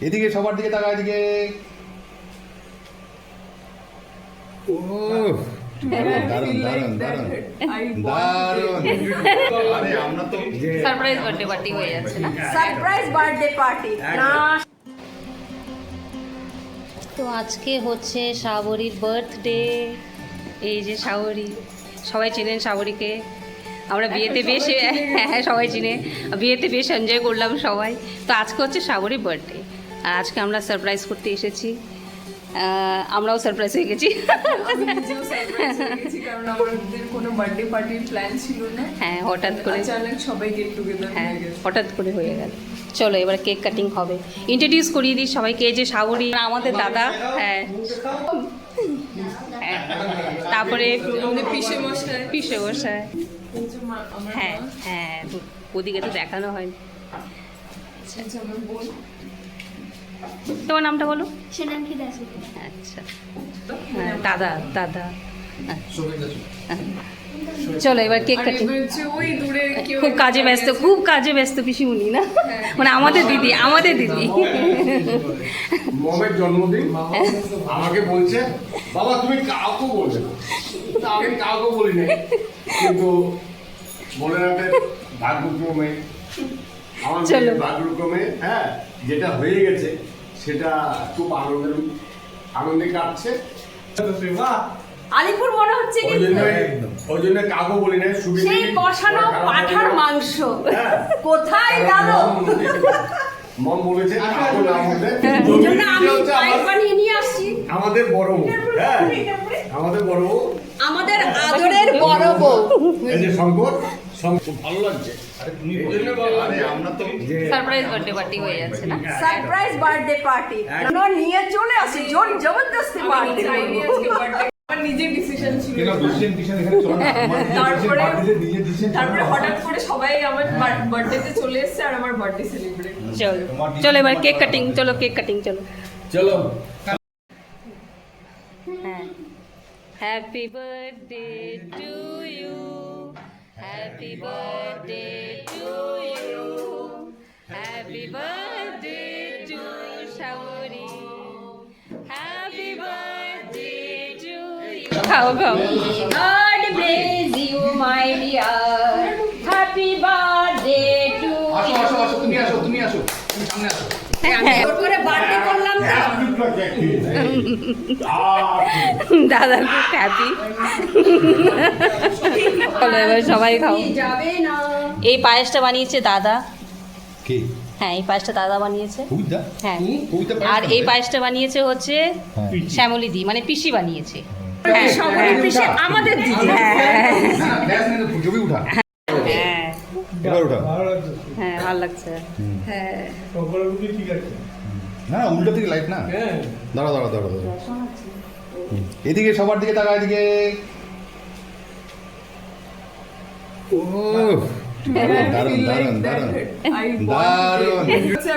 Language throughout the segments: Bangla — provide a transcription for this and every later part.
এদিকে সবার দিকে তাকা, এদিকে। সারপ্রাইজ বার্থডে পার্টি হয়ে যাচ্ছে না? সারপ্রাইজ বার্থডে পার্টি না। তো আজকে হচ্ছে শাবরীর বার্থডে। এই যে শাবরী, সবাই চেনেন শাবরীকে। আমরা বিয়েতে বেশ, হ্যাঁ সবাই চিনে, বিয়েতে বেশ এনজয় করলাম সবাই। তো আজকে হচ্ছে শাবরীর বার্থডে, আর আজকে আমরা সারপ্রাইজ করতে এসেছি। আমরাও সারপ্রাইজ হয়ে গেছি। কারণ আমাদের কোনো বার্থডে পার্টির প্ল্যান ছিল না। হ্যাঁ হঠাৎ করে, অচানক সবাই গেট টুগেদার হ্যাঁ হয়ে গেছে। হঠাৎ করে হয়ে গেল। চলো এবার কেক কাটিং হবে। ইন্ট্রোডিউস করিয়ে দিই সবাইকে। এই যে শাবরী আমাদের দাদা, হ্যাঁ হ্যাঁ, তারপরে আমাদের পিসে মশাই, পিসে বসায়, আমার হ্যাঁ হ্যাঁ, ওদিকে তো দেখানো হয়নি। আমার বোন। তোমার নামটা বলো। সোনাক্ষী দাস। আচ্ছা, হ্যাঁ দাদা দাদা, চলো এবার কেক আর কাটিং। এবার হচ্ছে ওই দূরে কেউ খুব কাজে ব্যস্ত, খুব কাজে ব্যস্ত পিসিমণি না, মানে আমাদের দিদি, আমাদের দিদি। মমের জন্মদিন, আমাকে বলছে বাবা তুমি কাউকে বলবে না। তা আমি কাউকে বলি নাই, কিন্তু বলে রাখতে ভাগ্যক্রমে, আমার চলো। ভাগ্যক্রমে হ্যাঁ যেটা হয়ে গেছে সেটা খুব আনন্দে কাটছে। আলিপুর মনে হচ্ছে ওই কিন্তু জন্য কাউকে বলি নাই। সেই কষানো পাঠার মাংস কোথায় গেল? মম বলেছে কাউকে না বলতে। এই জন্য আমি পায়েস বানিয়ে নিয়ে আসছি। আমাদের বড় বউ, হ্যাঁ আমাদের বড় বউ, আমাদের আদরের বড় বউ। এই যে শঙ্কর, খুব ভালো লাগছে। সারপ্রাইজ বার্থডে পার্টি হয়ে যাচ্ছে না? সারপ্রাইজ বার্থডে পার্টি নিয়ে চলে আসি, জোর জবরদস্তি পার্টি। আমার নিজের ডিসিশন ছিল। তারপরে হঠাৎ করে সবাই আমার বার্থডেতে চলে এসেছে আর আমার বার্থডে সেলিব্রেট। চলো চলো এবার কেক কাটিং, চলো কেক কাটিং চলো। চলো। হ্যাঁ, happy birthday to you, happy birthday to you, happy birthday to Shabari, happy birthday to you. খাও খাও। God bless you my dear, happy birthday to আসো you. আসো আসো, তুমি আসো, তুমি আসো, তুমি সামনে আসো। জোর করে বার্থডে করলাম তো। দাদা খুব হ্যাপি। চলো এবার সবাই খাও। যাবে না। এই পায়েসটা বানিয়েছে দাদা। কে? হ্যাঁ এই পায়েসটা দাদা বানিয়েছে। কবিতা? হ্যাঁ, কবিতা আর এই পায়েসটা বানিয়েছে হচ্ছে শ্যামলী দি, মানে পিসি বানিয়েছে। হ্যাঁ সবাই পিছে আমাদের দিদি। হ্যাঁ না, গ্যাস নেই তো, ছবি উঠা। হ্যাঁ এবার উঠা। হ্যাঁ, ভালো লাগছে। হ্যাঁ না উল্টো দিকে লাইট না। দাঁড়া দাঁড়া দাঁড়া দাঁড়া, এদিকে সবার দিকে তাকা, এদিকে। দারুন দারুন দারুন দারুন।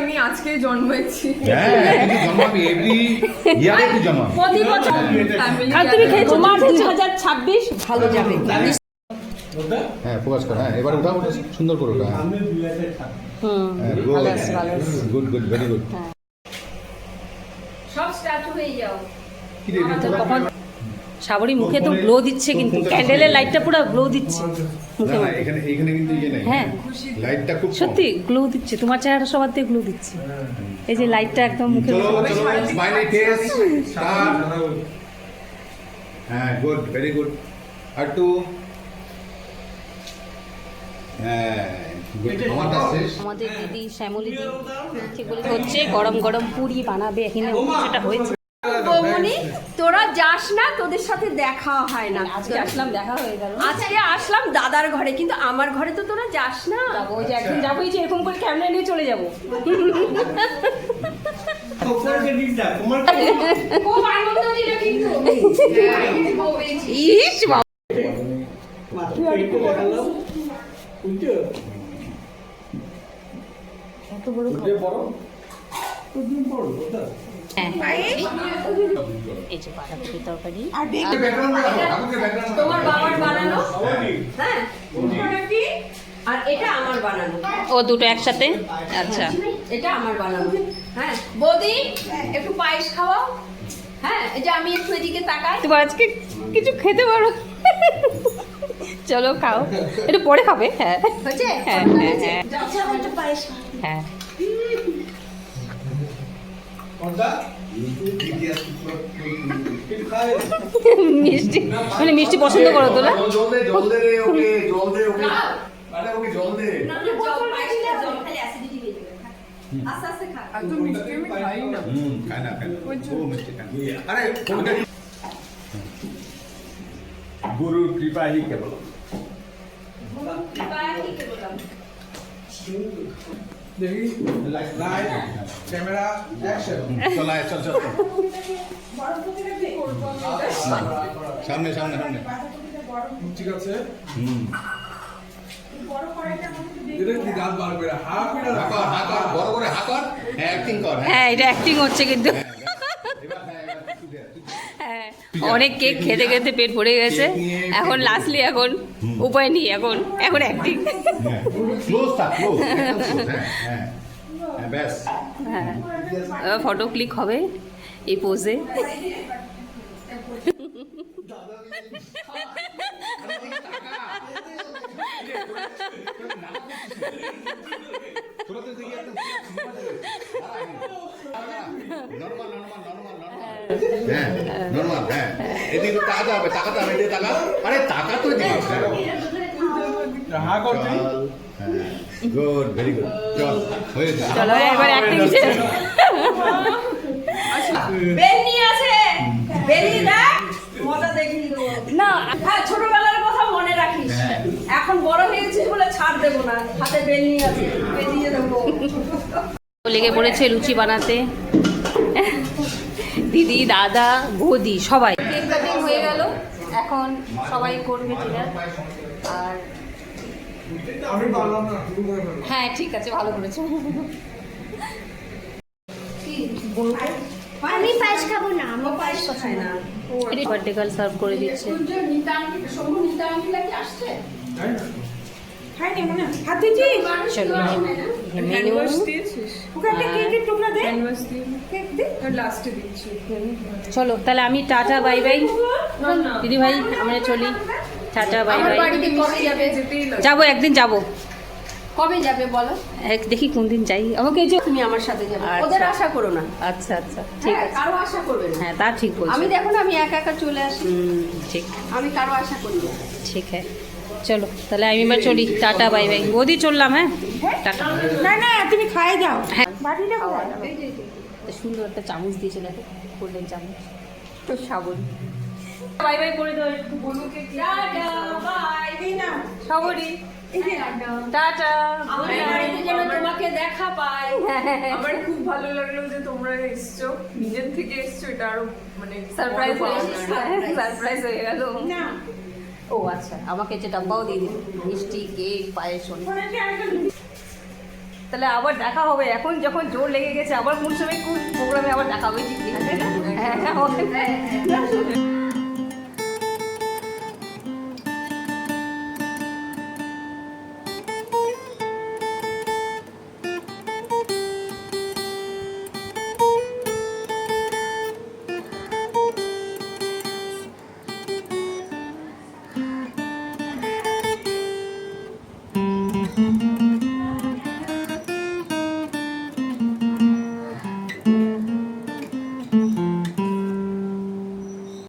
আমি আজকে জন্মেছি। হ্যাঁ তুমি জন্মাবি, এভরি ইয়ারে তুই জন্মাবি। প্রতি বছর আর তুমি খেয়েছো, তোমার 2026 ভালো যাবে। হ্যাঁ ফোকাস কর, হ্যাঁ এবার উঠা, উঠা সুন্দর করে উঠা। হুম, ভালো আছে, ভালো আছে। Good good, very good. সব স্টার্ট হয়ে যাও। কি রে এটা? কখন শাবরী মুখে তো গ্লো দিচ্ছে, কিন্তু ক্যান্ডেলের লাইটটা পুরো গ্লো দিচ্ছে না মুখে। না, এখানে এখানে কিন্তু ইয়ে নেই, হ্যাঁ লাইটটা খুব কম। সত্যি গ্লো দিচ্ছে, তোমার চেহারা সবার দিয়ে গ্লো দিচ্ছে। এই যে লাইটটা একদম মুখে। চলো চলো, স্মাইলি ফেস স্টার্ট। হ্যাঁ গুড, ভেরি গুড। আর টু, হ্যাঁ good, আমারটা শেষ। আমাদের দিদি শ্যামলী দি ঠিক বলে হচ্ছে গরম গরম পুরি বানাবে, এখানে কিছুটা হয়েছে। বৌমনি তোরা যাস না, তোদের সাথে দেখা হয় না। আজকে আসলাম, দেখা হয়ে গেল। আজকে আসলাম দাদার ঘরে, কিন্তু আমার ঘরে তো তোরা যাস না। যাবো, ওই যে একদিন যাবো, এই যে এরকম করে ক্যামেরা নিয়ে চলে যাবো। খুব আনন্দ দিল কিন্তু। ইস বাবা, এত বড় খাবার। হ্যাঁ, এই যে বাঁধাকপি তরকারি। তোমার বাবার বানানো। হ্যাঁ ওটা কি? আর এটা আমার বানানো। ও দুটো একসাথে, আচ্ছা। এটা আমার বানানো। হ্যাঁ বৌদি একটু পায়েস খাওয়াও। হ্যাঁ এই যে আমি একটু এদিকে তাকাই। তুমি আজকে কিছু খেতে পারো, চলো খাও, একটু পরে খাবে। হ্যাঁ হয়েছে? হ্যাঁ হ্যাঁ হ্যাঁ আচ্ছা আমি একটু পায়েস খাই। হ্যাঁ। মিষ্টি মানে মিষ্টি পছন্দ করো তো না? জল দে রে ওকে, জল দে ওকে, আরে ওকে জল দে। না না জল পায়েসটা জল খালি অ্যাসিডিটি হয়ে যাবে। আস্তে আস্তে খা। আর তো মিষ্টি আমি খাই না। খায় না ও মিষ্টি খায় না। আরে কোনটা গুরুর কৃপা হি কেবল। দেখি লাইট ক্যামেরা অ্যাকশন। চল আয়, চল চল চল। সামনে সামনে সামনে। ঠিক আছে হুম, এটা কি দাঁত বার করে হাফ এটা হাকর হাকর বড় করে হাকর, হ্যাঁ অ্যাক্টিং কর। হ্যাঁ এটা অ্যাক্টিং হচ্ছে কিন্তু। এবার হ্যাঁ এবার তুই দে, তুই দে। হ্যাঁ, অনেক কেক খেতে খেতে পেট ভরে গেছে, এখন লাস্টলি এখন উপায় নেই, এখন এখন অ্যাক্টিং। হ্যাঁ ক্লোজ থাক, ক্লোজ হ্যাঁ হ্যাঁ হ্যাঁ ব্যাস। হ্যাঁ, ফটো ক্লিক হবে এই পোজে। নরমাল নরমাল নরমাল নরমাল, হ্যাঁ নরমাল, হ্যাঁ এদিকে তাকাতে হবে, তাকাতে হবে, এদিকে তাকা, আরে তাকা তো এদিকে। হা করতে হ্যাঁ গুড, ভেরি গুড, চল হয়ে যা। চলো একবার অ্যাক্টিং ছে। বেলনি আছে, বেলনি দেখ, মজা দেখিয়ে দেবো। না হ্যাঁ ছোটবেলার কথা মনে রাখিস। এখন বড় হয়ে গেছিস বলে ছাড় দেবো না, হাতে বেলনি আছে, বেরিয়ে দেবো। লেগে পড়েছে লুচি বানাতে, দিদি দাদা বৌদি সবাই। কেক কাটিং হয়ে গেল, এখন সবাই করবে ডিনার। আর আমি পারলাম না শুরু করে ফেললাম। হ্যাঁ ঠিক আছে, ভালো করেছো। আমি পায়েস খাবো না, আমি পায়েস খাই না। বার্থডে গার্ল সার্ভ করে দিচ্ছে। তাই না? চলো মেনু। চলো তাহলে আমি টাটা বাই বাই দিদি ভাই, আমরা চলি, টাটা বাই বাই। বাড়িতে কবে যাবে? যাবো একদিন, যাবো কবে যাবে বলো? দেখি কোন দিন যাই। আমাকে এই যে তুমি আমার সাথে যাবে, আচ্ছা। ওদের আশা করো না। আচ্ছা আচ্ছা ঠিক হ্যাঁ, আছে। কারো আশা করবে না। হ্যাঁ তা ঠিক বলছো। আমি দেখো না, আমি একা একা চলে আসি, ঠিক আমি কারো আশা করি না। ঠিক হ্যাঁ, চলো তাহলে আমি এবার চলি, টাটা বাই বাই। বৌদি চললাম, হ্যাঁ টাটা। না না তুমি খাই দাও। হ্যাঁ বাটিটা কোথায়? তো সুন্দর একটা চামচ দিয়েছে, দেখো গোল্ডেন চামচ, তো সাবন। বাই বাই করে দাও একটু, বলুকে টাটা, বাই। সাবরি টাটা। আমার বাড়িতে যেন তোমাকে দেখা পাই। আমার খুব ভালো লাগলো যে তোমরা এসছো, নিজের থেকে এসছো, এটা আরো মানে সারপ্রাইজ বড় হয়ে পাওনা। সারপ্রাইজ হয়ে গেল। ও আচ্ছা, আমাকে যে ডাব্বাও দিয়ে দিল, মিষ্টি কেক পায়েস অনেক। তাহলে আবার দেখা হবে, এখন যখন জোর লেগে গেছে, আবার কোন সময় কোন প্রোগ্রামে আবার দেখা হবে, ঠিক আছে? হ্যাঁ